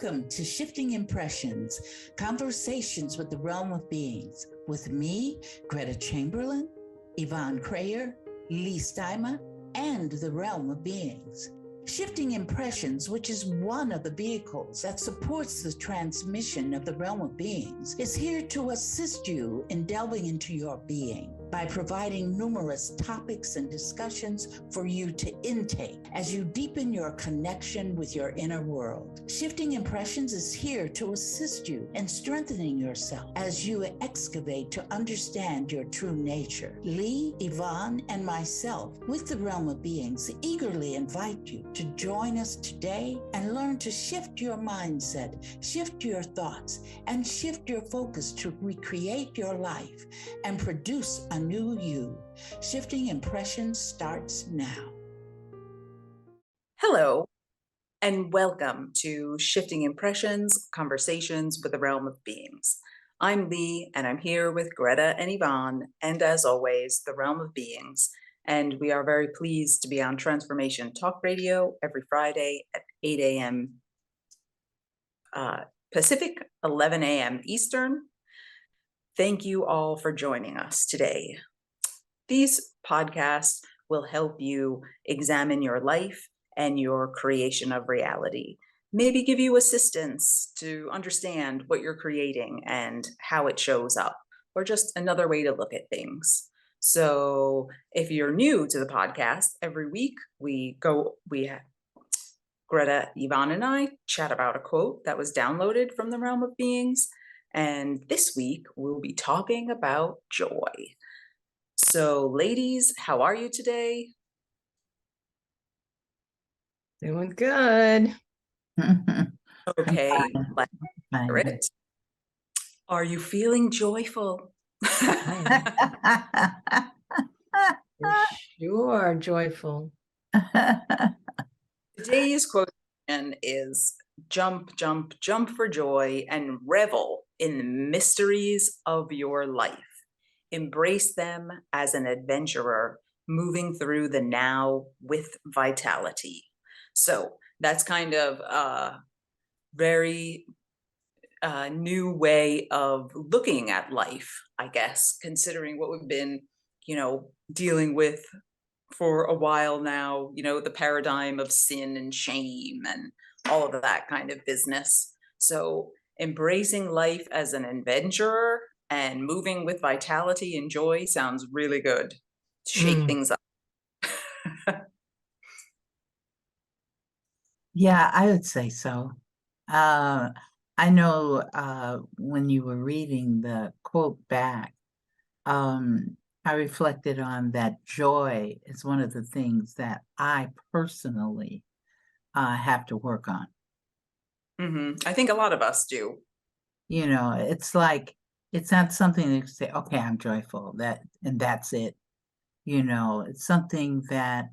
Welcome to Shifting Impressions, Conversations with the Realm of Beings, with me, Gretta Chamberlain, Yvonne Kraeher, Leigh Stima, and the Realm of Beings. Shifting Impressions, which is one of the vehicles that supports the transmission of the Realm of Beings, is here to assist you in delving into your being by providing numerous topics and discussions for you to intake as you deepen your connection with your inner world. Shifting Impressions is here to assist you in strengthening yourself as you excavate to understand your true nature. Leigh, Yvonne, and myself, with the Realm of Beings, eagerly invite you to join us today and learn to shift your mindset, shift your thoughts, and shift your focus to recreate your life and produce a new you. Shifting Impressions starts now. Hello, and welcome to Shifting Impressions, Conversations with the Realm of Beings. I'm Leigh, and I'm here with Gretta and Yvonne, and as always, the Realm of Beings. And we are very pleased to be on Transformation Talk Radio every Friday at 8 a.m. Pacific, 11 a.m. Eastern. Thank you all for joining us today. These podcasts will help you examine your life and your creation of reality. Maybe give you assistance to understand what you're creating and how it shows up, or just another way to look at things. So if you're new to the podcast, every week Gretta, Yvonne, and I chat about a quote that was downloaded from the Realm of Beings. And this week we'll be talking about joy. So ladies, how are you today? Doing good. Okay, let's hear it. Are you feeling joyful? For sure, joyful. Today's quotation is jump, jump, jump for joy and revel in the mysteries of your life. Embrace them as an adventurer moving through the now with vitality. So that's kind of a very new way of looking at life, I guess, considering what we've been, dealing with for a while now, the paradigm of sin and shame and all of that kind of business. So embracing life as an adventurer and moving with vitality and joy sounds really good. Shake things up. Yeah, I would say so. I know when you were reading the quote back, I reflected on that joy is one of the things that I personally have to work on. I think a lot of us do. It's like, it's not something that you say, okay, I'm joyful, and that's it. It's something that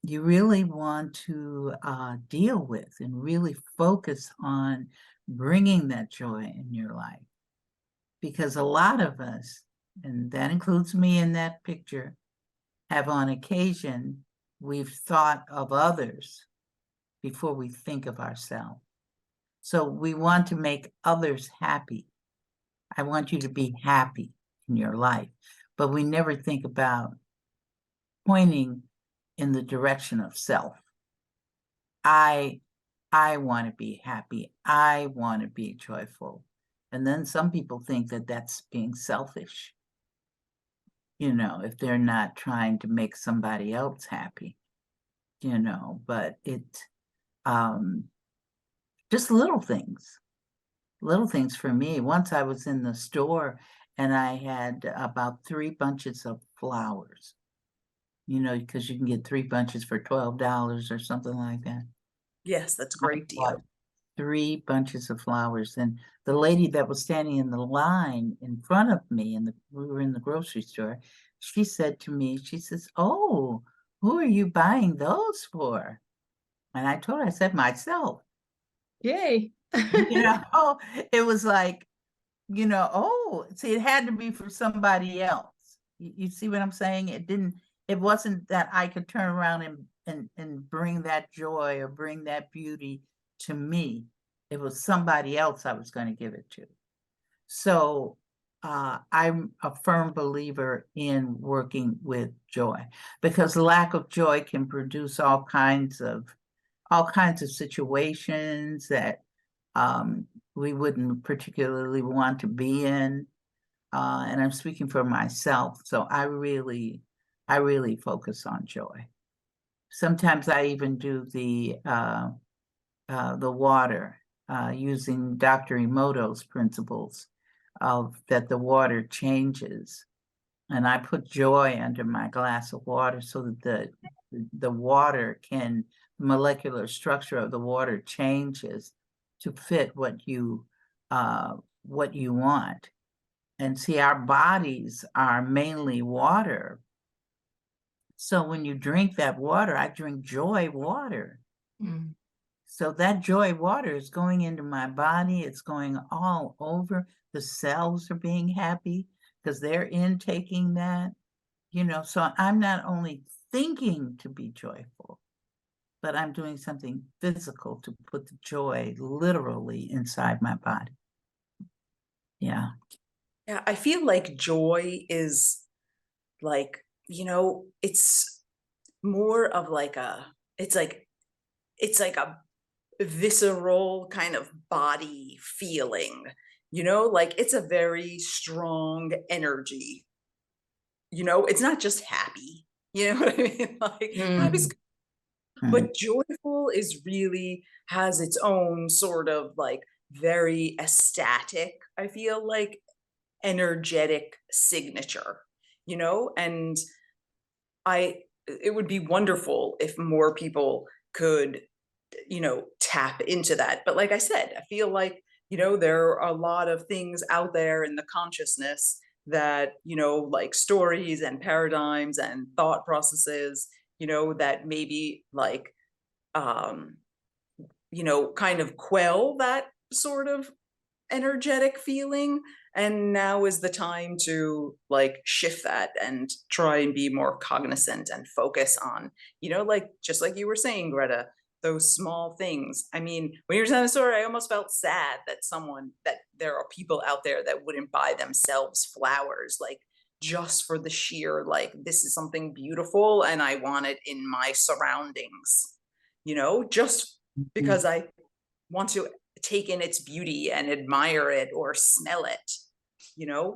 you really want to deal with and really focus on bringing that joy in your life. Because a lot of us, and that includes me in that picture, have on occasion, we've thought of others before we think of ourselves. So we want to make others happy. I want you to be happy in your life, but we never think about pointing in the direction of self. I want to be happy. I want to be joyful. And then some people think that that's being selfish, if they're not trying to make somebody else happy, but just little things for me. Once I was in the store and I had about 3 bunches of flowers, because you can get 3 bunches for $12 or something like that. Yes, that's a great deal. 3 bunches of flowers. And the lady that was standing in the line in front of me, we were in the grocery store, she said to me, she says, "Oh, who are you buying those for?" And I told her, I said, myself. Yay. It was like, see, it had to be for somebody else. You see what I'm saying? It wasn't that I could turn around and bring that joy or bring that beauty to me. It was somebody else I was going to give it to. So I'm a firm believer in working with joy, because lack of joy can produce all kinds of situations that we wouldn't particularly want to be in. And I'm speaking for myself, so I really focus on joy. Sometimes I even do the water using Dr. Emoto's principles of that the water changes, and I put joy under my glass of water so that the water can, the molecular structure of the water changes to fit what you want. And see, our bodies are mainly water. So when you drink that water, I drink joy water. Mm. So that joy water is going into my body. It's going all over. The cells are being happy because they're intaking that, so I'm not only thinking to be joyful, but I'm doing something physical to put the joy literally inside my body. Yeah. Yeah, I feel like joy is like, it's more of like it's like a visceral kind of body feeling, like it's a very strong energy. It's not just happy. You know what I mean? Like happy's Mm. good, Mm. but joyful is really has its own sort of like very ecstatic, I feel like, energetic signature, and it would be wonderful if more people could, tap into that. But like I said, I feel like, there are a lot of things out there in the consciousness that, like stories and paradigms and thought processes, that maybe like, um, kind of quell that sort of energetic feeling. And now is the time to like shift that and try and be more cognizant and focus on, like just like you were saying, Greta, those small things. I mean, when you were telling the story, I almost felt sad that there are people out there that wouldn't buy themselves flowers, like just for the sheer, like, this is something beautiful and I want it in my surroundings, just because I want to take in its beauty and admire it or smell it,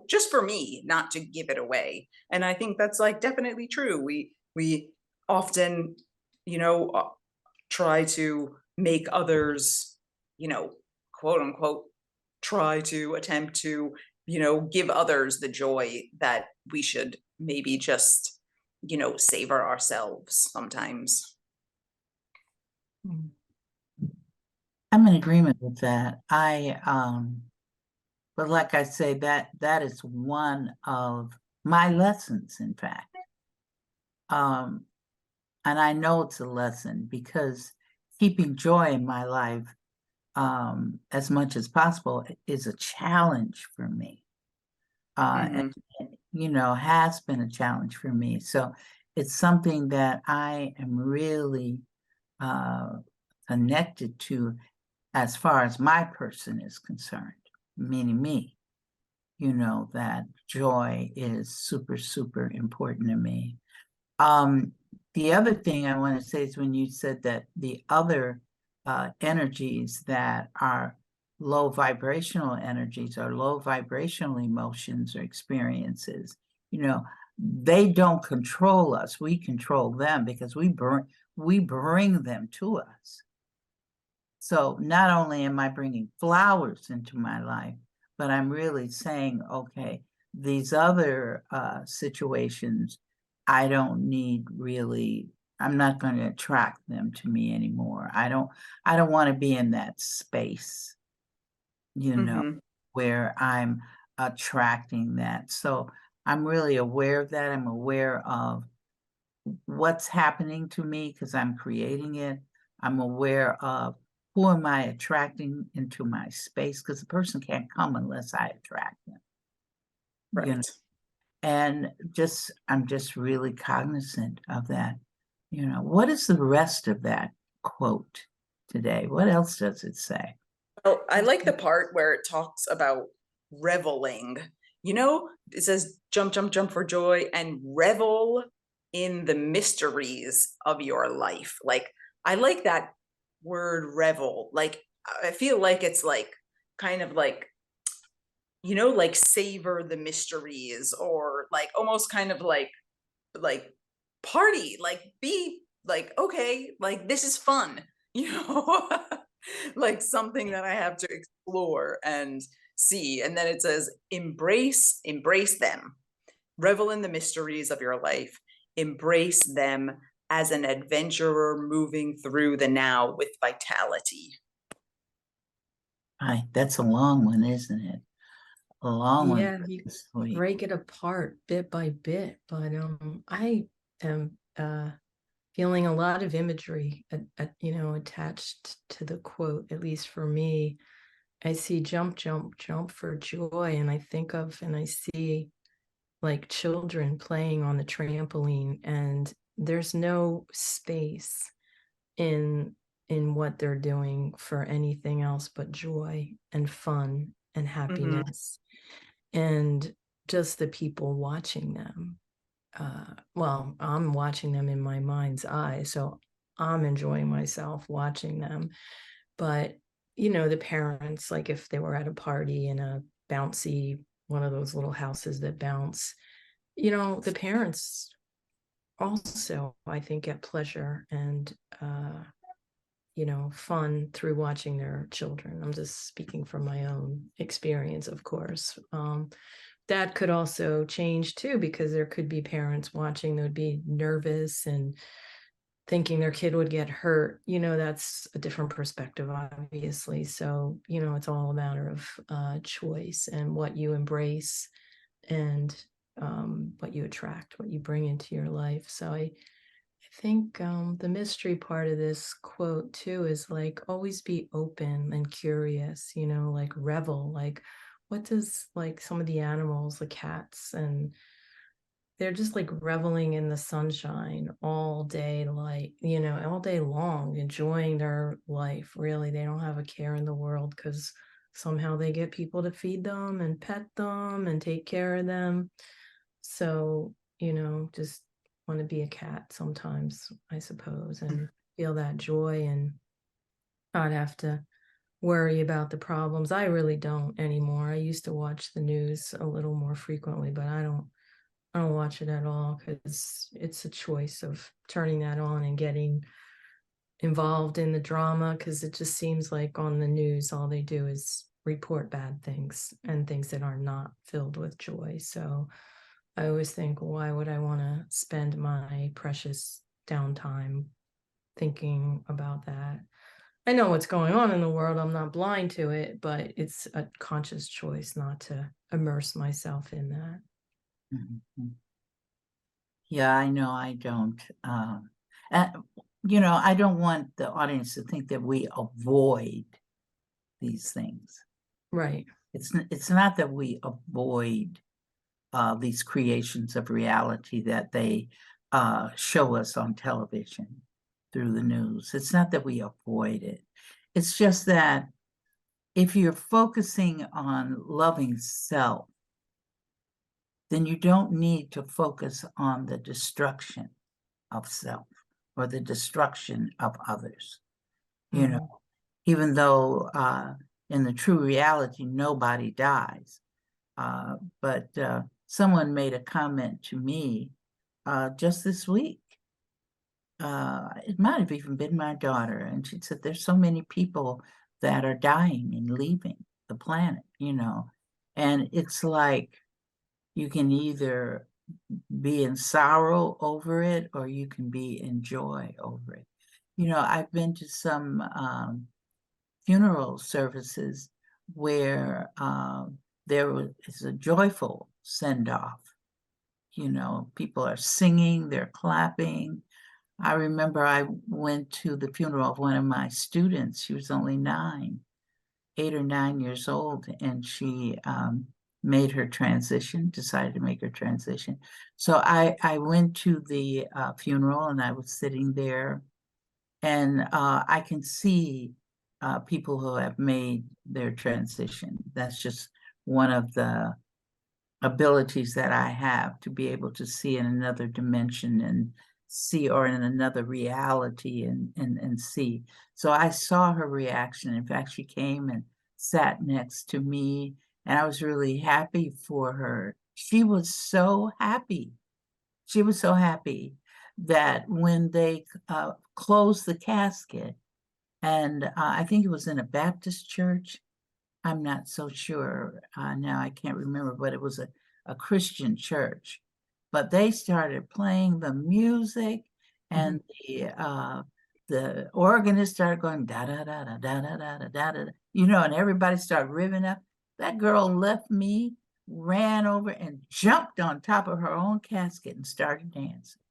just for me, not to give it away. And I think that's like definitely true. We often, you know, uh, try to make others, quote unquote, try to attempt to, give others the joy that we should maybe just, savor ourselves sometimes. Mm. I'm in agreement with that. But like I say, that is one of my lessons, in fact. And I know it's a lesson because keeping joy in my life, as much as possible is a challenge for me. And, Mhm. has been a challenge for me. So it's something that I am really uh, connected to as far as my person is concerned, meaning me. That joy is super, super important to me. The other thing I want to say is when you said that the other energies that are low vibrational energies or low vibrational emotions or experiences, they don't control us. We control them because we bring them to us. So not only am I bringing flowers into my life, but I'm really saying, okay, these other situations, I don't need really, I'm not going to attract them to me anymore. I don't want to be in that space, Mhm. where I'm attracting that. So I'm really aware of that. I'm aware of what's happening to me because I'm creating it. I'm aware of who am I attracting into my space because the person can't come unless I attract them. Right. And I'm just really cognizant of that. What is the rest of that quote? today. What else does it say? Oh, I like the part where it talks about reveling. You know, it says jump, jump, jump for joy and revel in the mysteries of your life. Like, I like that word revel. Like, I feel like it's like kind of like, you know, like savor the mysteries, or like almost kind of like party, like be like, okay, like this is fun, you know, like something that I have to explore and see. And then it says embrace them, revel in the mysteries of your life, embrace them as an adventurer moving through the now with vitality. That's a long one, isn't it? A long one. Yeah, you Sweet. break it apart bit by bit, but I am feeling a lot of imagery, attached to the quote. At least for me, I see jump, jump, jump for joy, and I see like children playing on the trampoline, and there's no space in what they're doing for anything else but joy and fun and happiness. And just the people watching them. Well, I'm watching them in my mind's eye, so I'm enjoying myself watching them. But the parents, like if they were at a party in a bouncy one of those little houses that bounce, the parents also, I think, get pleasure and fun through watching their children. I'm just speaking from my own experience, of course. That could also change too, because there could be parents watching that would be nervous and thinking their kid would get hurt. That's a different perspective, obviously. So, it's all a matter of choice and what you embrace and what you attract, what you bring into your life. So I think the mystery part of this quote too is like always be open and curious, like revel, like what does like some of the animals, the cats, and they're just like reveling in the sunshine all day, like, all day long, enjoying their life. Really, they don't have a care in the world because somehow they get people to feed them and pet them and take care of them. So, just want to be a cat sometimes, I suppose, and feel that joy and not have to worry about the problems. I really don't anymore. I used to watch the news a little more frequently, but I don't watch it at all because it's a choice of turning that on and getting involved in the drama, because it just seems like on the news all they do is report bad things and things that are not filled with joy. So I always think, why would I want to spend my precious downtime thinking about that? I know what's going on in the world. I'm not blind to it, but it's a conscious choice not to immerse myself in that. Mhm. Yeah, I know I don't. And, I don't want the audience to think that we avoid these things. Right. It's not that we avoid these creations of reality that they show us on television through the news. It's not that we avoid it. It's just that if you're focusing on loving self, then you don't need to focus on the destruction of self or the destruction of others. Even though in the true reality, nobody dies. But someone made a comment to me just this week. It might have even been my daughter. And she said, there's so many people that are dying and leaving the planet, and it's like you can either be in sorrow over it or you can be in joy over it. I've been to some funeral services where there is a joyful send off. People are singing, they're clapping. I remember I went to the funeral of one of my students. She was only 8 or 9 years old, and she made her transition, decided to make her transition. So I went to the funeral, and I was sitting there And I can see people who have made their transition. That's just one of the abilities that I have, to be able to see in another dimension and see, or in another reality, and see. So I saw her reaction. In fact, she came and sat next to me, and I was really happy for her. She was so happy. She was so happy that when they closed the casket, and I think it was in a Baptist church. I'm not so sure now. I can't remember, but it was a Christian church. But they started playing the music, and the organist started going da da da da da da da da da, you know, and everybody started riving up. That girl left me, ran over, and jumped on top of her own casket and started dancing.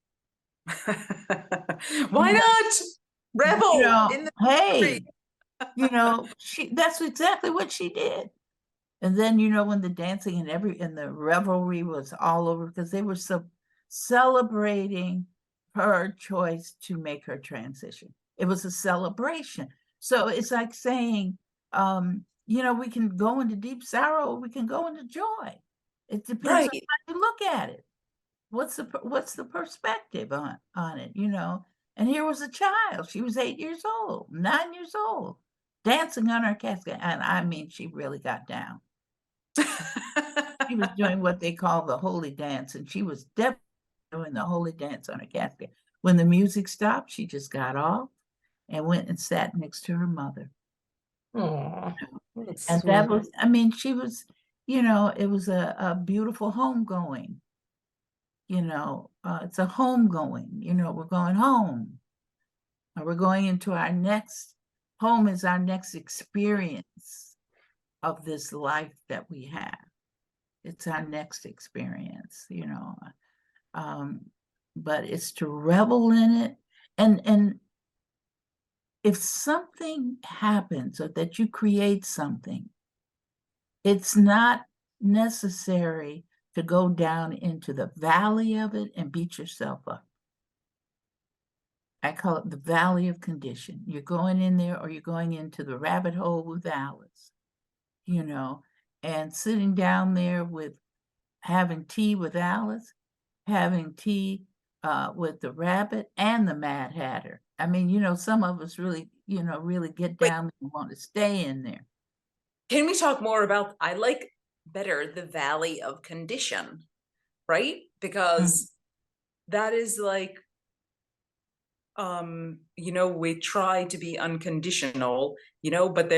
Why not? Revel in the Hey, mystery. that's exactly what she did. And then, when the dancing and the revelry was all over, because they were so celebrating her choice to make her transition. It was a celebration. So it's like saying, we can go into deep sorrow, or we can go into joy. It depends on Right. how you look at it. What's the perspective on it, And here was a child. She was 8 years old, 9 years old, dancing on her casket. And I mean, she really got down. She was doing what they call the holy dance, and she was definitely doing the holy dance on her casket. When the music stopped, she just got off and went and sat next to her mother. Aw, that's And that sweet. was, I mean, she was, it was a beautiful homegoing. It's a homegoing. We're going home. We're going into our next home, is our next experience of this life that we have. It's our next experience, but it's to revel in it. And if something happens, or that you create something, it's not necessary to go down into the valley of it and beat yourself up. I call it the valley of condition. You're going in there, or you're going into the rabbit hole with Alice, and sitting down there with having tea with Alice, having tea with the rabbit and the Mad Hatter. I mean, some of us really, really get Wait, down and want to stay in there. can we talk more about, I like better the valley of condition, right? Because that is like, we try to be unconditional, but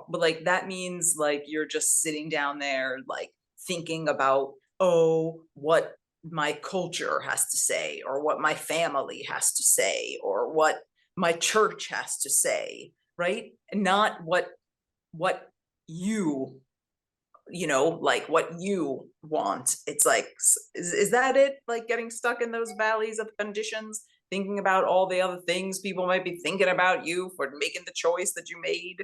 like that means like you're just sitting down there like thinking about, oh, what my culture has to say, or what my family has to say, or what my church has to say, right? And not what you like what you want. It's like, is that it? Like getting stuck in those valleys of conditions, thinking about all the other things people might be thinking about you for making the choice that you made.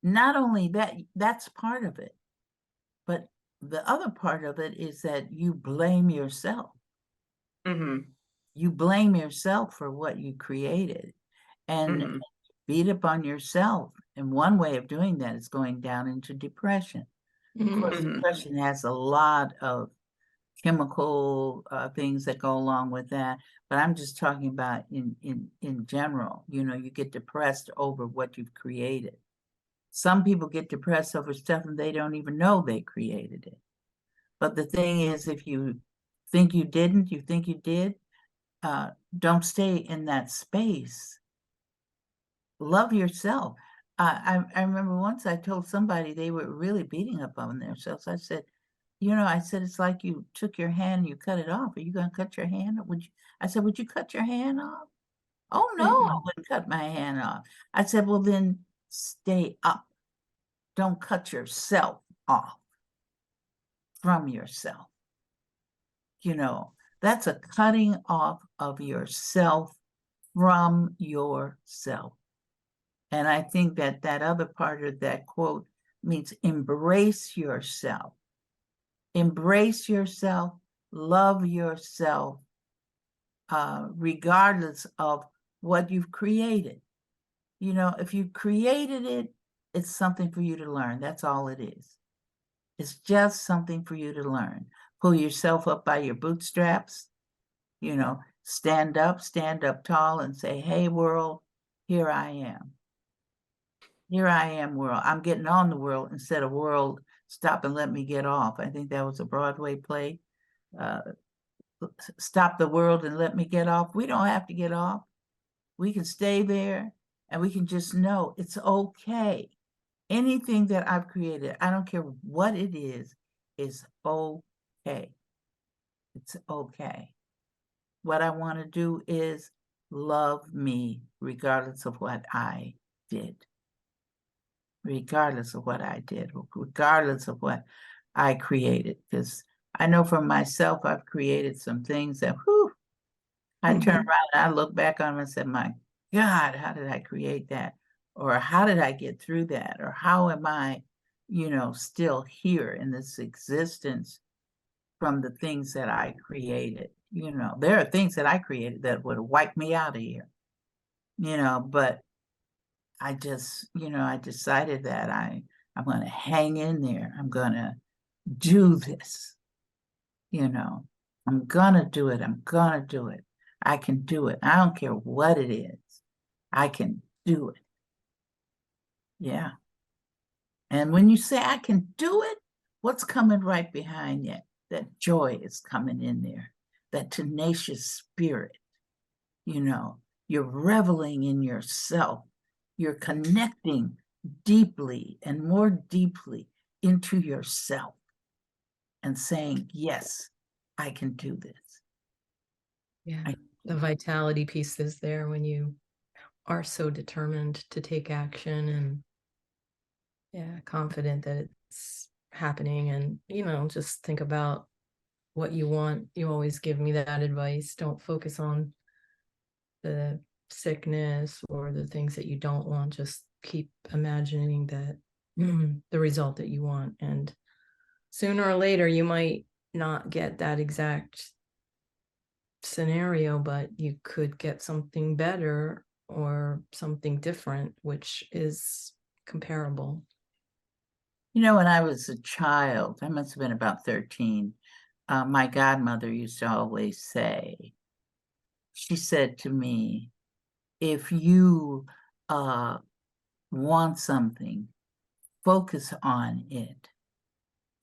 Not only that, that's part of it, but the other part of it is that you blame yourself. You blame yourself for what you created, and beat up on yourself. And one way of doing that is going down into depression. Of course, depression has a lot of chemical things that go along with that, but I'm just talking about in general. You get depressed over what you've created. Some people get depressed over stuff and they don't even know they created it. But the thing is, if you think you didn't, you think you did, don't stay in that space. Love yourself. I remember once I told somebody they were really beating up on themselves. I said, it's like you took your hand and you cut it off. Are you going to cut your hand? I said, would you cut your hand off? Oh, no, I wouldn't cut my hand off. I said, well, then stay up. Don't cut yourself off from yourself. That's a cutting off of yourself from yourself. And I think that other part of that quote means embrace yourself. Embrace yourself, love yourself, regardless of what you've created. You know, if you created it, it's something for you to learn. That's all it is. It's just something for you to learn. Pull yourself up by your bootstraps, you know, stand up tall and say, hey, world, here I am. Here I am, world. I'm getting on the world instead of world, stop and let me get off. I think that was a Broadway play. Stop the world and let me get off. We don't have to get off. We can stay there and we can just know it's okay. Anything that I've created, I don't care what it is okay. It's okay. What I want to do is love me regardless of what I did. Regardless of what I did, regardless of what I created. Because I know for myself, I've created some things that, whew, I turn around and I look back on them and said, my God, how did I create that? Or how did I get through that? Or how am I, you know, still here in this existence from the things that I created? You know, there are things that I created that would have wiped me out of here, you know, but I just, you know, I decided that I'm going to hang in there. I'm going to do this, you know, I'm going to do it. I'm going to do it. I can do it. I don't care what it is. I can do it. Yeah. And when you say I can do it, what's coming right behind that? That joy is coming in there, that tenacious spirit, you know, you're reveling in yourself. You're connecting deeply and more deeply into yourself and saying, yes, I can do this. Yeah. The vitality piece is there when you are so determined to take action and confident that it's happening. And, you know, just think about what you want. You always give me that advice. Don't focus on the sickness or the things that you don't want. Just keep imagining that the result that you want. And sooner or later, you might not get that exact scenario, but you could get something better or something different, which is comparable. You know, when I was a child, I must have been about 13, my godmother used to always say, she said to me, if you want something, focus on it.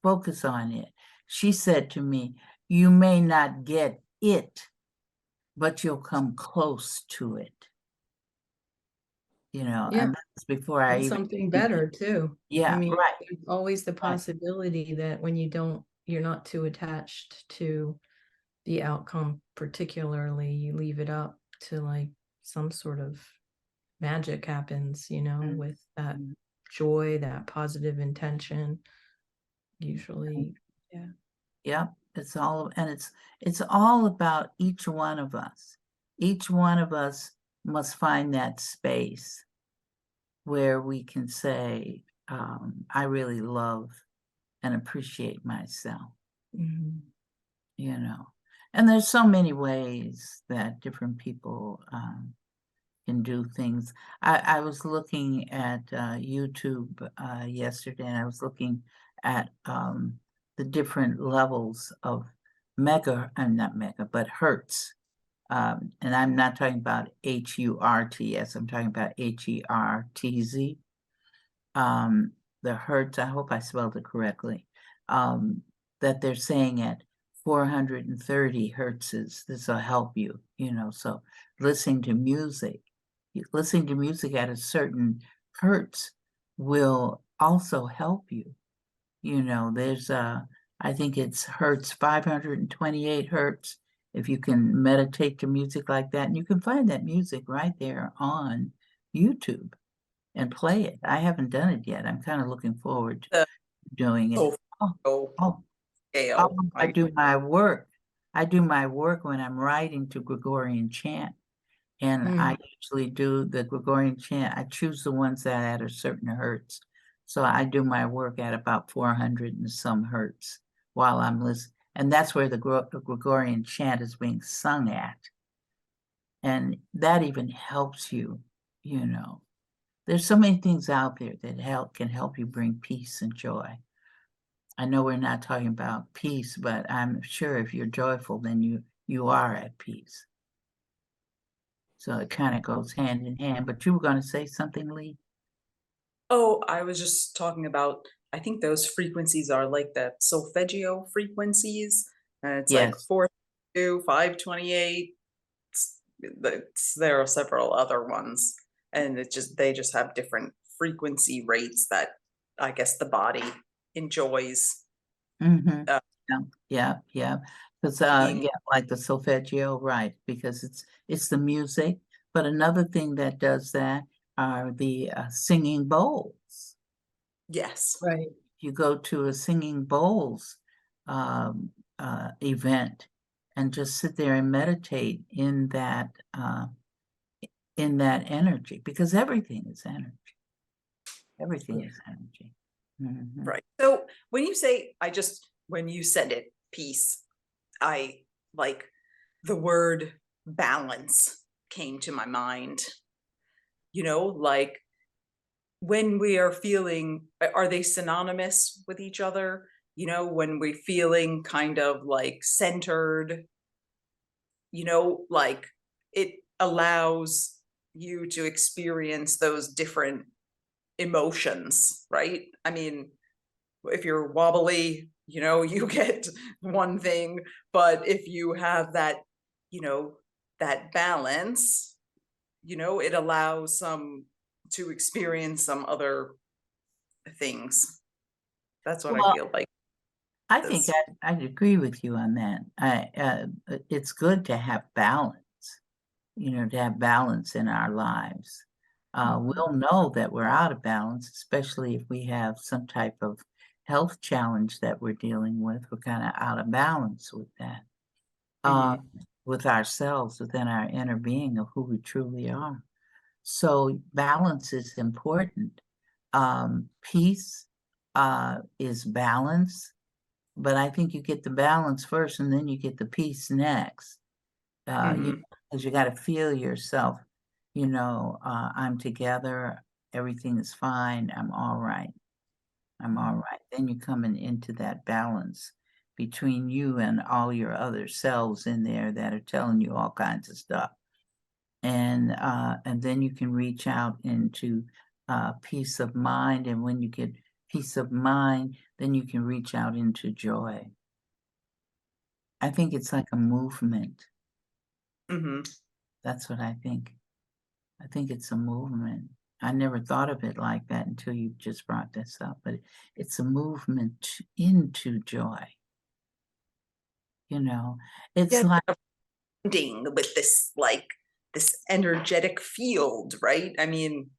Focus on it. She said to me, you may not get it, but you'll come close to it. You know, Yeah. and that's before I even Something better too. Yeah, I mean, right. there's always the possibility that when you're not too attached to the outcome, particularly, you leave it up to like some sort of magic happens, you know, with that joy, that positive intention. Usually, yeah. Yep. It's all about each one of us. Each one of us must find that space where we can say, I really love and appreciate myself. You know, and there's so many ways that different people can do things. I was looking at YouTube yesterday, and I was looking at the different levels of not mega, but hertz. And I'm not talking about HURTS, I'm talking about HERTZ. The hertz, I hope I spelled it correctly, that they're saying at 430 hertzes, this will help you, you know, so listening to music at a certain hertz will also help you. You know, there's I think it's hertz 528 hertz. If you can meditate to music like that, and you can find that music right there on YouTube and play it. I haven't done it yet. I'm kind of looking forward to doing it. I do my work. I do my work when I'm writing to Gregorian chant. And I usually do the Gregorian chant. I choose the ones that are at a certain hertz. So I do my work at about 400 and some hertz while I'm listening. And that's where the Gregorian chant is being sung at. And that even helps you, you know. There's so many things out there that can help you bring peace and joy. I know we're not talking about peace, but I'm sure if you're joyful, then you are at peace. So it kind of goes hand in hand. But you were going to say something, Leigh? Oh, I was just talking about, I think those frequencies are like the solfeggio frequencies. And it's like Yes. 4, 2, 528. There are several other ones. And they just have different frequency rates that I guess the body enjoys Mm-hmm. uh, Yeah. Because being. yeah, like the solfeggio, right? Because it's the music. But another thing that does that are the singing bowls. Yes. Right. You go to a singing bowls event and just sit there and meditate in that energy, because everything is energy. Everything Yeah. is energy. Mhm. Right. So when you said it, peace, I like the word balance came to my mind. Like when we are feeling, are they synonymous with each other? When we're feeling kind of like centered, like it allows you to experience those different emotions, right? I mean, if you're wobbly, you get one thing, but if you have that, you know, that balance, it allows some to experience some other things. That's what I Well, feel like I think this. I'd agree with you on that. It's good to have balance, to have balance in our lives. Mhm. We'll know that we're out of balance, especially if we have some type of health challenge that we're dealing with. We're kind of out of balance with that, uh, Mhm. with ourselves, within our inner being of who we truly are. So balance is important. Peace is balance, but I think you get the balance first and then you get the peace next. Mhm. Because you got to feel yourself, I'm together, everything is fine, I'm all right, I'm all Mhm. right. Then you're coming into that balance between you and all your other selves in there that are telling you all kinds of stuff. And then you can reach out into peace of mind. And when you get peace of mind, then you can reach out into joy. I think it's like a movement. Mhm. That's what I think. I think it's a movement. I never thought of it like that until you just brought this up, but it's a movement into joy. You know, it's Yeah, like, ending with this energetic field, right? I mean,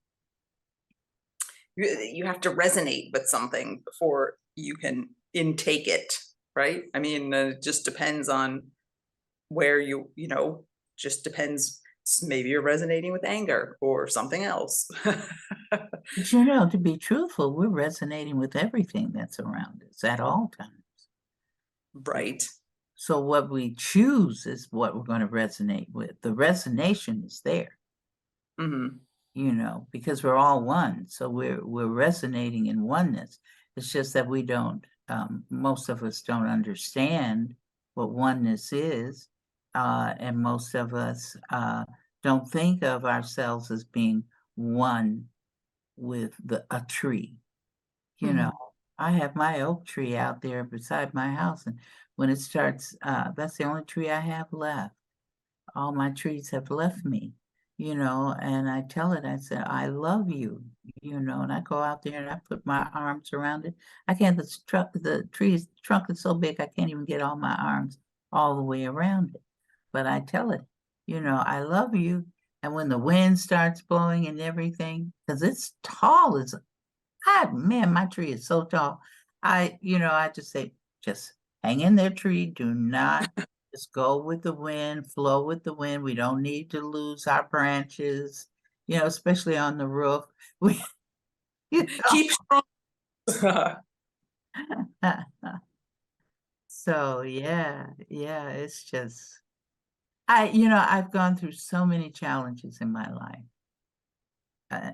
you have to resonate with something before you can intake it, right? I mean, it just depends on where just depends. Maybe you're resonating with anger or something else. but to be truthful, we're resonating with everything that's around us at all times. Right. So what we choose is what we're going to resonate with. The resonation is there, Hmm. because we're all one. So we're resonating in oneness. It's just that we don't, most of us don't understand what oneness is. And most of us don't think of ourselves as being one with a tree. You know, Mhm. I have my oak tree out there beside my house, and when it starts, that's the only tree I have left. All my trees have left me, and I tell it, I say, I love you, and I go out there and I put my arms around it. I can't, the tree's trunk is so big, I can't even get all my arms all the way around it. But I tell it, I love you. And when the wind starts blowing and everything, because it's tall, man, my tree is so tall. I just say, just hang in there, tree. Do not just go with the wind, flow with the wind. We don't need to lose our branches, especially on the roof. We, you Keep strong. know. So yeah, it's just I've gone through so many challenges in my life.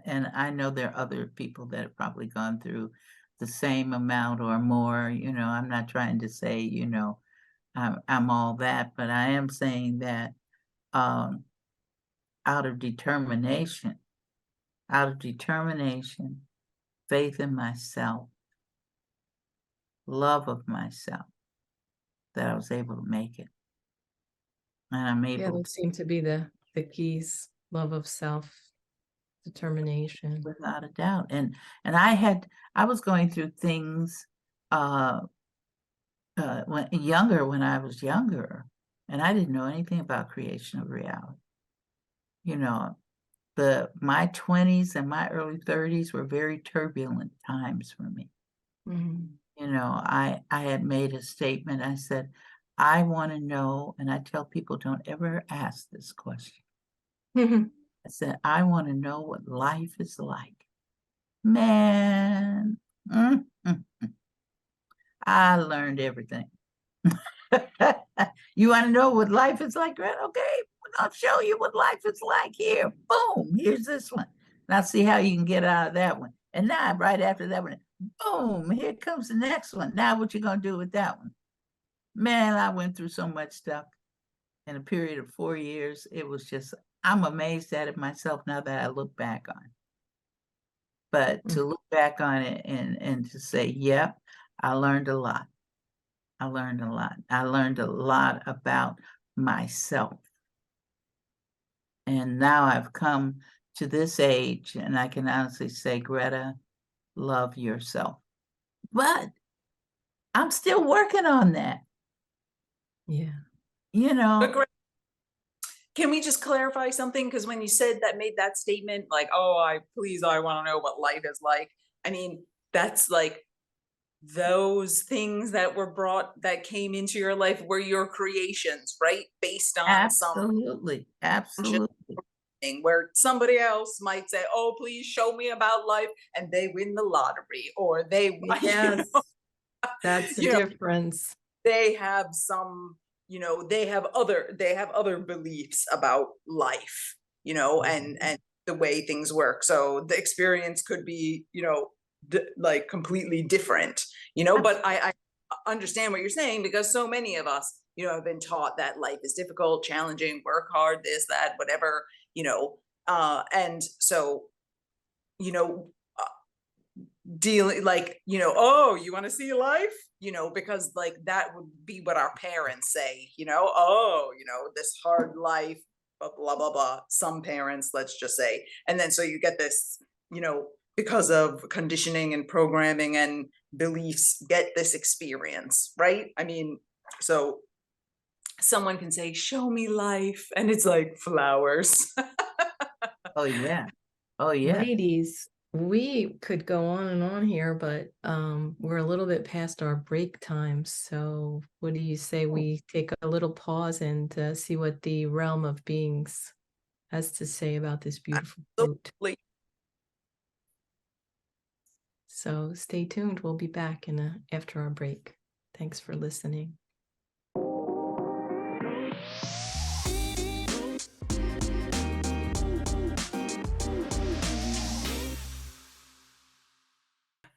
And I know there are other people that have probably gone through the same amount or more. I'm not trying to say, I'm all that, but I am saying that um, out of determination, faith in myself, love of myself, that I was able to make it. And I'm Yeah, able those seem to be the keys: love of self, determination. without a doubt. And I was going through things uh when I was younger, and I didn't know anything about creation of reality. You know, my 20s and my early 30s were very turbulent times for me. Mhm. I had made a statement. I said, I want to know, and I tell people, don't ever ask this question. I said, I want to know what life is like. Man, mm, mm, I learned everything. You want to know what life is like, right? Okay, we're going to show you what life is like here. Boom, here's this one. Now see how you can get out of that one. And now right after that one, boom, here comes the next one. Now what you going to do with that one? Man, I went through so much stuff in a period of 4 years. It was just, I'm amazed at it myself now that I look back on it. But to look back on it and to say, yep, I learned a lot. I learned a lot. I learned a lot about myself. And now I've come to this age, and I can honestly say, Greta, love yourself. But I'm still working on that. Yeah. But can we just clarify something? Because when you said that, made that statement, like, oh, I want to know what life is like. I mean, that's like those things that came into your life were your creations, right? Based on some Absolutely. thing where somebody else might say, oh, please show me about life, and they win the lottery, or they, Yes, that's the difference. they have some, they have other beliefs about life, and the way things work. So the experience could be, like completely different, but I understand what you're saying, because so many of us, have been taught that life is difficult, challenging, work hard, this, that, whatever, and so, you know, dealing like, oh, you want to see life, because like that would be what our parents say, oh, this hard life, blah blah blah blah, some parents, let's just say. And then so you get this, because of conditioning and programming and beliefs, get this experience, right? I mean, so someone can say, show me life, and it's like flowers. Oh yeah. Ladies, we could go on and on here, but we're a little bit past our break time. So what do you say we take a little pause and see what the realm of beings has to say about this beautiful quote? So stay tuned. We'll be back after our break. Thanks for listening.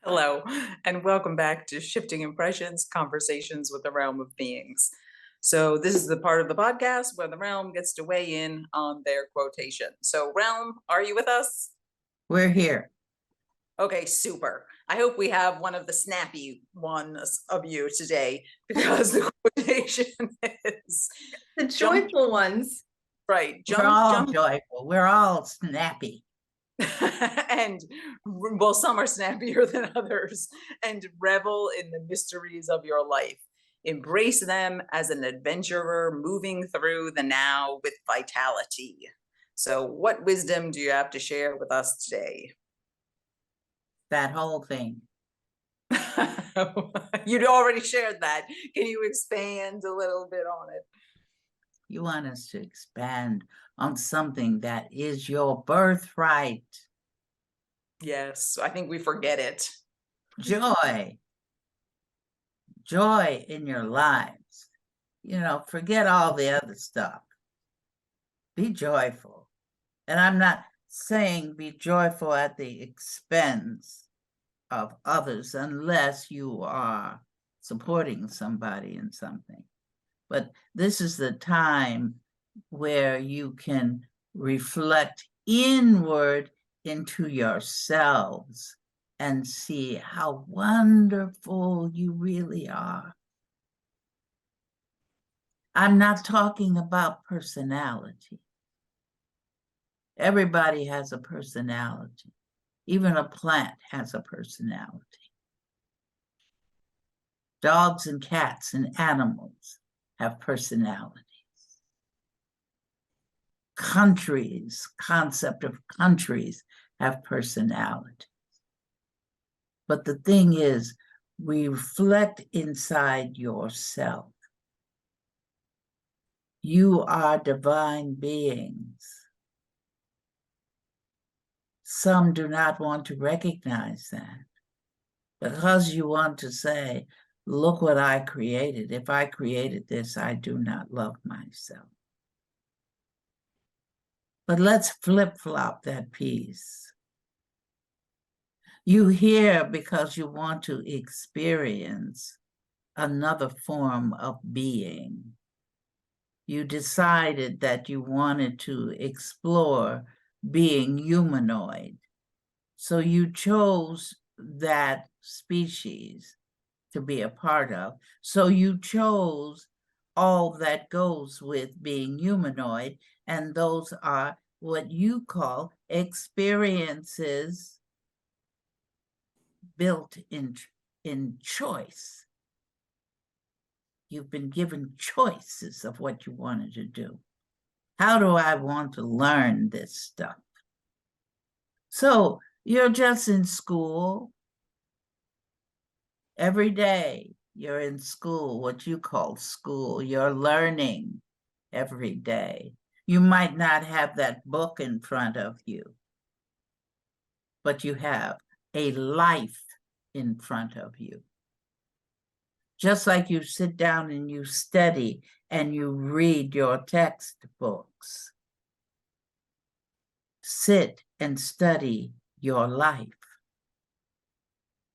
Hello, and welcome back to Shifting Impressions, Conversations with the Realm of Beings. So this is the part of the podcast where the realm gets to weigh in on their quotation. So realm, are you with us? We're here. Okay, super. I hope we have one of the snappy ones of you today, because the quotation is the joyful ones. Right. We're all joyful. We're all snappy. And well, some are snappier than others. And revel in the mysteries of your life. Embrace them as an adventurer moving through the now with vitality. So what wisdom do you have to share with us today? That whole thing. You'd already shared that. Can you expand a little bit on it? You want us to expand on something that is your birthright. Yes, I think we forget it. Joy. Joy in your lives. Forget all the other stuff. Be joyful. And I'm not saying be joyful at the expense of others unless you are supporting somebody in something. But this is the time where you can reflect inward into yourselves and see how wonderful you really are. I'm not talking about personality. Everybody has a personality. Even a plant has a personality. Dogs and cats and animals have personalities. Countries, concept of countries have personalities. But the thing is, reflect inside yourself. You are divine beings. Some do not want to recognize that because you want to say, look what I created. If I created this, I do not love myself. But let's flip-flop that piece. You hear because you want to experience another form of being. You decided that you wanted to explore being humanoid. So you chose that species to be a part of. So you chose all that goes with being humanoid, and those are what you call experiences built in choice. You've been given choices of what you wanted to do. How do I want to learn this stuff? So you're just in school. Every day you're in school, what you call school. You're learning every day. You might not have that book in front of you, but you have a life in front of you. Just like you sit down and you study and you read your textbooks. Sit and study your life.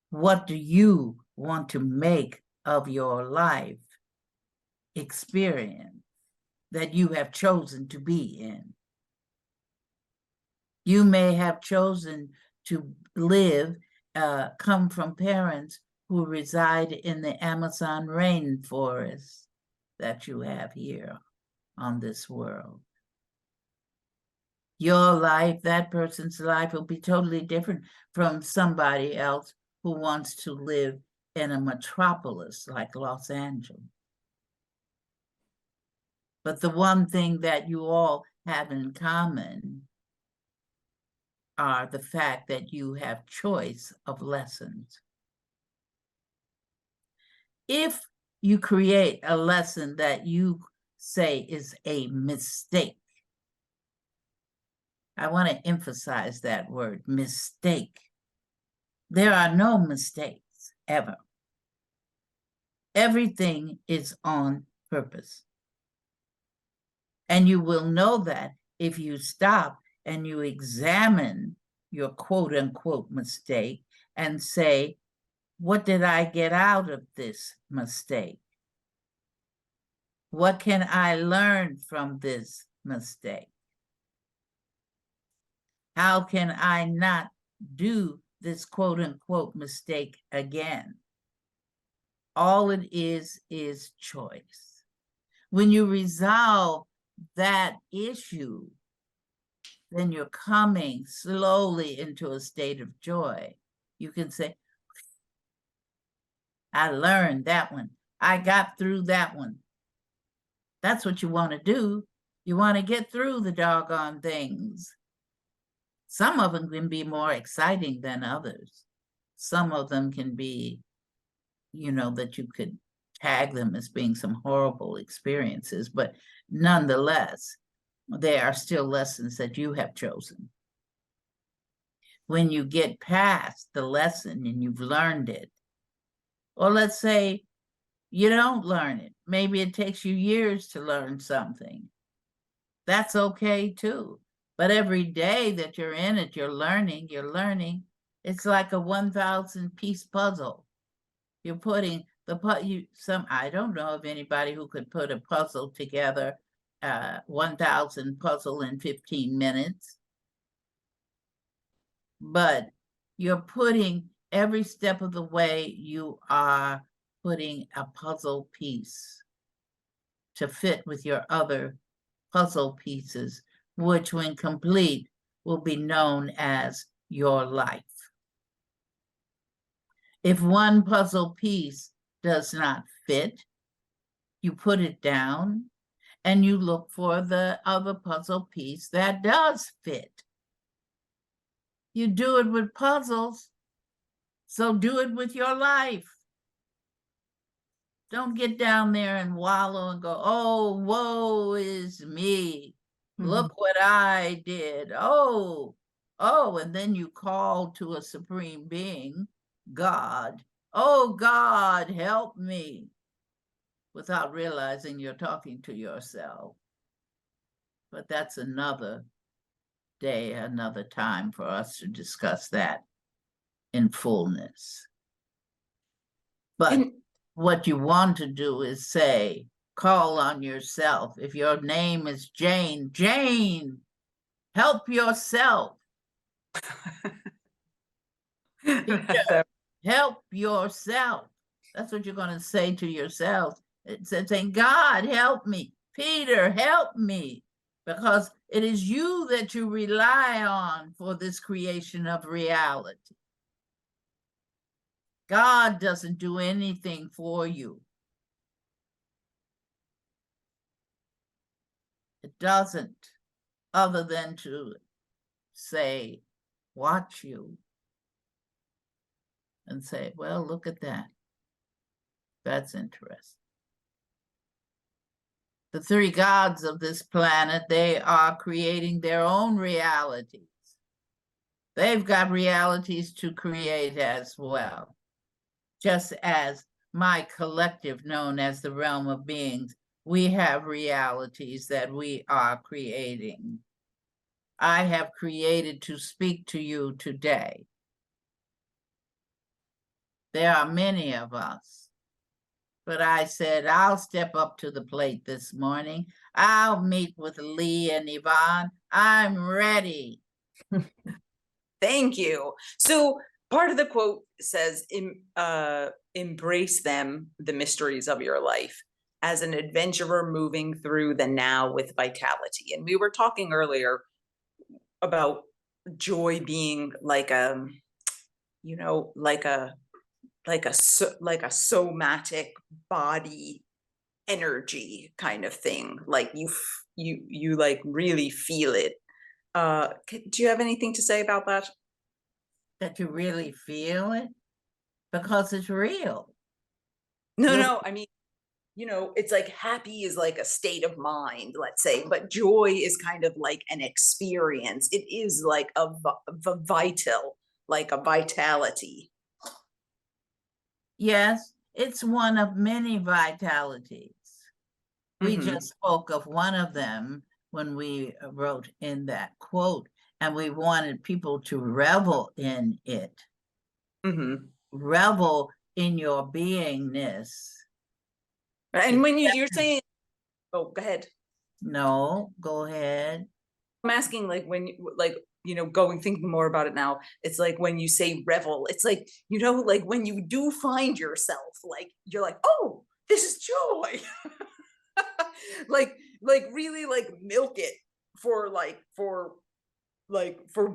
What do you want to make of your life experience that you have chosen to be in? You may have chosen to live, come from parents who reside in the Amazon rainforest that you have here on this world. Your life, that person's life will be totally different from somebody else who wants to live in a metropolis like Los Angeles. But the one thing that you all have in common are the fact that you have choice of lessons. If you create a lesson that you say is a mistake, I want to emphasize that word, mistake. There are no mistakes, ever. Everything is on purpose. And you will know that if you stop and you examine your quote unquote mistake and say, what did I get out of this mistake? What can I learn from this mistake? How can I not do this quote unquote mistake again? All it is choice. When you resolve that issue, then you're coming slowly into a state of joy. You can say, I learned that one. I got through that one. That's what you want to do. You want to get through the doggone things. Some of them can be more exciting than others. Some of them can be, that you could tag them as being some horrible experiences, but nonetheless, they are still lessons that you have chosen. When you get past the lesson and you've learned it, or let's say you don't learn it, maybe it takes you years to learn something. That's okay too. But every day that you're in it, you're learning. It's like a 1,000 piece puzzle. You're putting I don't know of anybody who could put a puzzle together, 1,000 puzzle in 15 minutes. But you're putting every step of the way, you are putting a puzzle piece to fit with your other puzzle pieces, which when complete will be known as your life. If one puzzle piece does not fit, you put it down and you look for the other puzzle piece that does fit. You do it with puzzles, so do it with your life. Don't get down there and wallow and go, oh, woe is me. Look what I did. Oh, and then you call to a supreme being, God. Oh, God, help me. Without realizing you're talking to yourself. But that's another day, another time for us to discuss that in fullness. But what you want to do is say, call on yourself. If your name is Jane, Jane, help yourself. Peter, help yourself. That's what you're going to say to yourself. It's saying, God, help me. Peter, help me. Because it is you that you rely on for this creation of reality. God doesn't do anything for you. It doesn't, other than to say, watch you and say, well, look at that. That's interesting. The three gods of this planet, they are creating their own realities. They've got realities to create as well. Just as my collective, known as the realm of beings, we have realities that we are creating. I have created to speak to you today. There are many of us, but I said, I'll step up to the plate this morning. I'll meet with Leigh and Yvonne. I'm ready. Thank you. So part of the quote says, embrace them, the mysteries of your life, as an adventurer moving through the now with vitality. And we were talking earlier about joy being like a, you know, like a somatic body energy kind of thing. Like you like really feel it. Do you have anything to say about that? That you really feel it? Because it's real. No, I mean, you know, it's like happy is like a state of mind, let's say, but joy is kind of like an experience. It is like a vital, like a vitality. Yes, it's one of many vitalities. We just spoke of one of them when we wrote in that quote, and we wanted people to revel in it. Revel in your beingness. And when you're saying, oh, go ahead. No, go ahead. I'm asking, like, when, like, you know, thinking more about it now, it's like when you say revel, it's like, you know, like when you do find yourself, like, you're like, oh, this is joy. like really like milk it for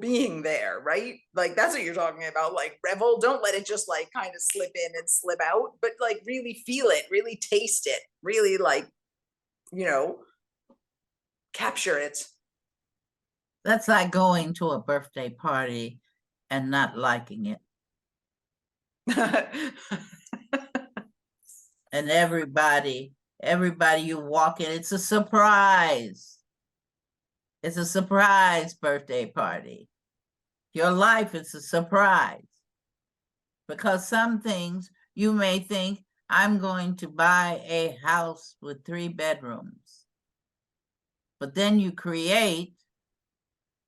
being there, right? Like that's what you're talking about, like revel. Don't let it just like kind of slip in and slip out, but like really feel it, really taste it, really like, you know, capture it. That's like going to a birthday party and not liking it. And everybody you walk in, it's a surprise. It's a surprise birthday party. Your life is a surprise. Because some things you may think, I'm going to buy a house with 3 bedrooms. But then you create,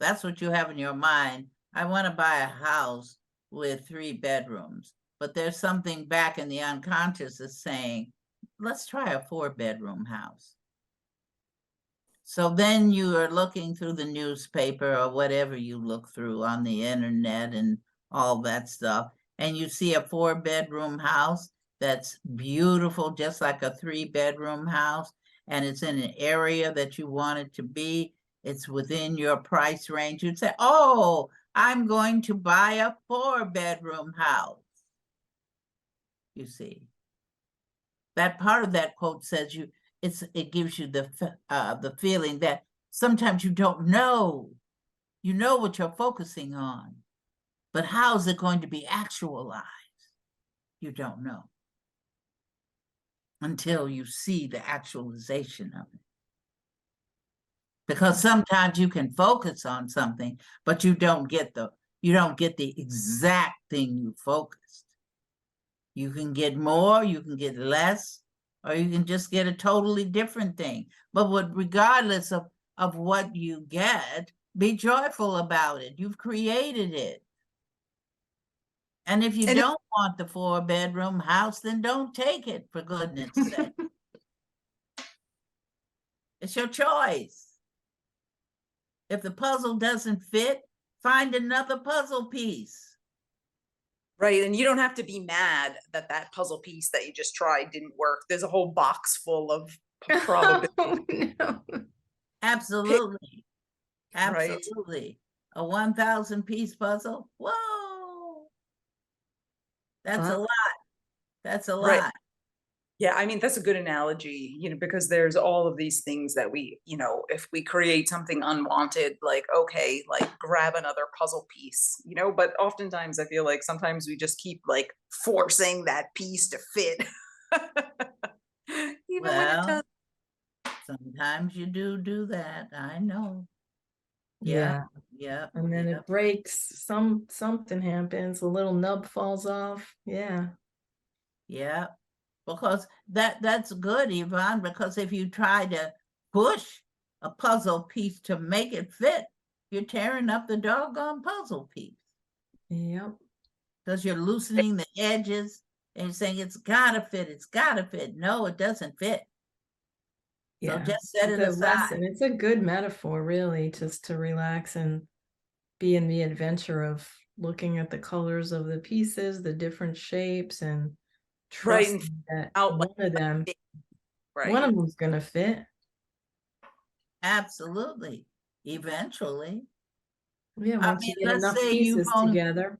that's what you have in your mind. I want to buy a house with 3 bedrooms, but there's something back in the unconscious that's saying, let's try a 4-bedroom house. So then you are looking through the newspaper or whatever you look through on the internet and all that stuff, and you see a 4-bedroom house that's beautiful, just like a 3-bedroom house, and it's in an area that you want it to be. It's within your price range. You'd say, oh, I'm going to buy a 4-bedroom house. You see, that part of that quote says it gives you the feeling that sometimes you don't know. You know what you're focusing on, but how is it going to be actualized? You don't know until you see the actualization of it. Because sometimes you can focus on something, but you don't get the exact thing you focused. You can get more, you can get less, or you can just get a totally different thing. But regardless of what you get, be joyful about it. You've created it. And if you don't want the 4-bedroom house, then don't take it, for goodness sake. It's your choice. If the puzzle doesn't fit, find another puzzle piece. Right, and you don't have to be mad that that puzzle piece that you just tried didn't work. There's a whole box full of probability. Oh, no. Absolutely. Right. Absolutely. A 1,000 piece puzzle. Whoa. That's a Wow. lot. That's a Right. lot. Yeah, I mean, that's a good analogy, you know, because there's all of these things that we, you know, if we create something unwanted, like, okay, like grab another puzzle piece, you know, but oftentimes I feel like sometimes we just keep like forcing that piece to fit. Even when it Well, does. sometimes you do that. I know. Yeah. Yeah. And then Yep. it breaks, something happens, a little nub falls off. Yeah. Yeah. Because that's good, Yvonne, because if you try to push a puzzle piece to make it fit, you're tearing up the doggone puzzle piece. Yep. Because you're loosening the edges and you're saying it's gotta fit, it's gotta fit. No, it doesn't fit. So Yeah. just set it It's a aside. lesson. It's a good metaphor, really, just to relax and be in the adventure of looking at the colors of the pieces, the different shapes, and Right, and trusting that out one of them, one right. of them's gonna fit. Absolutely. Eventually. Yeah, I once mean, you get let's enough say pieces together.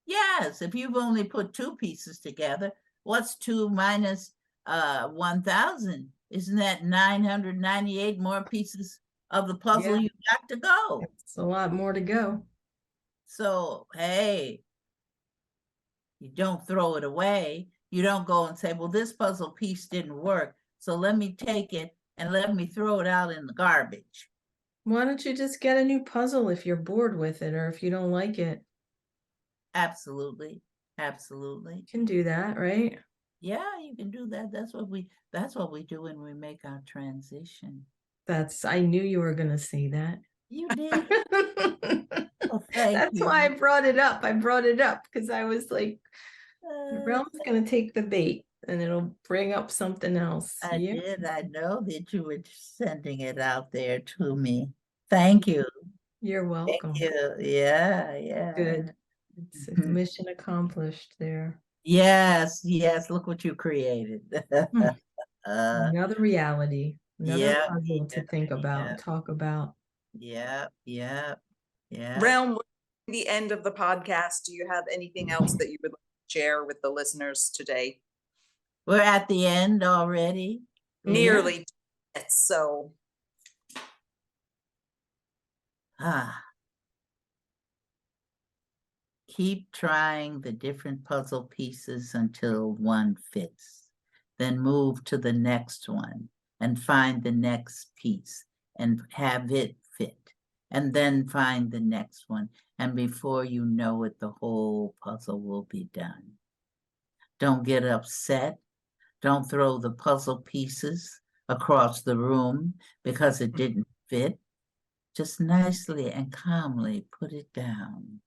yes, if you've only put 2 pieces together, what's 2 minus 1,000? Isn't that 998 more pieces of the puzzle Yeah. you got to go? It's a lot more to go. So, hey, you don't throw it away. You don't go and say, well, this puzzle piece didn't work, so let me take it and let me throw it out in the garbage. Why don't you just get a new puzzle if you're bored with it or if you don't like it? Absolutely. Absolutely. You can do that, right? Yeah, you can do that. That's what we do when we make our transition. I knew you were gonna say that. You did. Oh, thank That's you. why I brought it up. I brought it up because I was like, Realm's gonna take the bait and it'll bring up something else. I Yeah. did. I know that you were sending it out there to me. Thank you. You're Thank welcome. you. Yeah. Good. It's Mhm. mission accomplished there. Yes. Look what you created. Another reality, another Yeah. puzzle to think about, talk about. Yeah. Realm, we're at the end of the podcast. Do you have anything else that you would like to share with the listeners today? We're at the end already. Nearly. So Keep trying the different puzzle pieces until one fits. Then move to the next one and find the next piece and have it fit. And then find the next one. And before you know it, the whole puzzle will be done. Don't get upset. Don't throw the puzzle pieces across the room because it didn't fit, just nicely and calmly put it down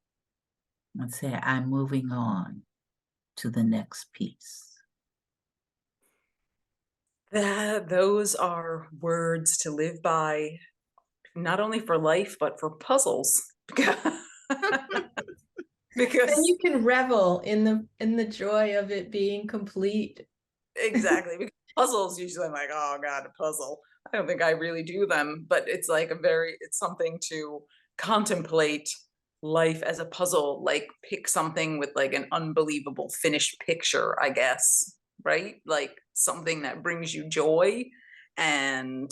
and say, I'm moving on to the next piece. Those are words to live by, not only for life, but for puzzles. Because And you can revel in the joy of it being complete. exactly, because puzzles usually I'm like, oh God, a puzzle. I don't think I really do them, but it's like it's something to contemplate life as a puzzle, like pick something with like an unbelievable finished picture, I guess, right? Like something that brings you joy, and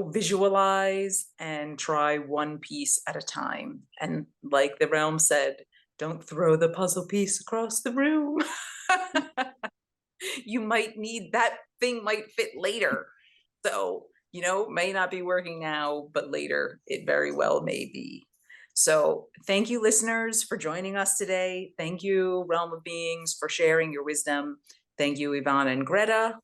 visualize and try one piece at a time. And like the realm said, don't throw the puzzle piece across the room. You might need that thing, might fit later. So, may not be working now, but later it very well may be. So thank you, listeners, for joining us today. Thank you, Realm of Beings, for sharing your wisdom. Thank you, Yvonne and Greta,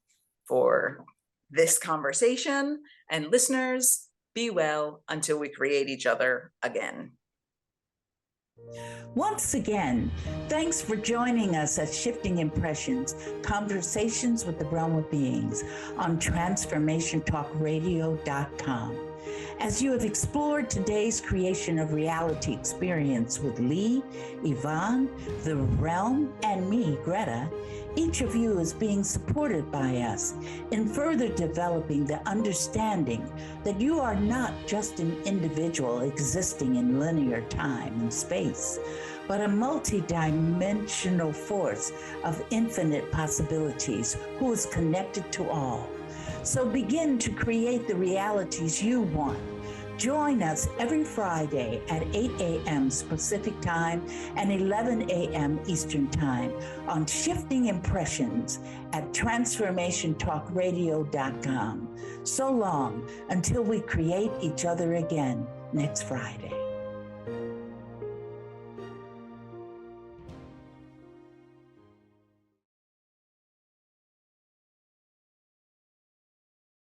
for this conversation. And listeners, be well until we create each other again. Once again, thanks for joining us at Shifting Impressions, Conversations with the Realm of Beings on TransformationTalkRadio.com. As you have explored today's creation of reality experience with Leigh, Yvonne, the Realm, and me, Greta, each of you is being supported by us in further developing the understanding that you are not just an individual existing in linear time and space, but a multi-dimensional force of infinite possibilities who is connected to all. So begin to create the realities you want. Join us every Friday at 8 a.m. Pacific Time and 11 a.m. Eastern Time on Shifting Impressions at TransformationTalkRadio.com. So long until we create each other again next Friday.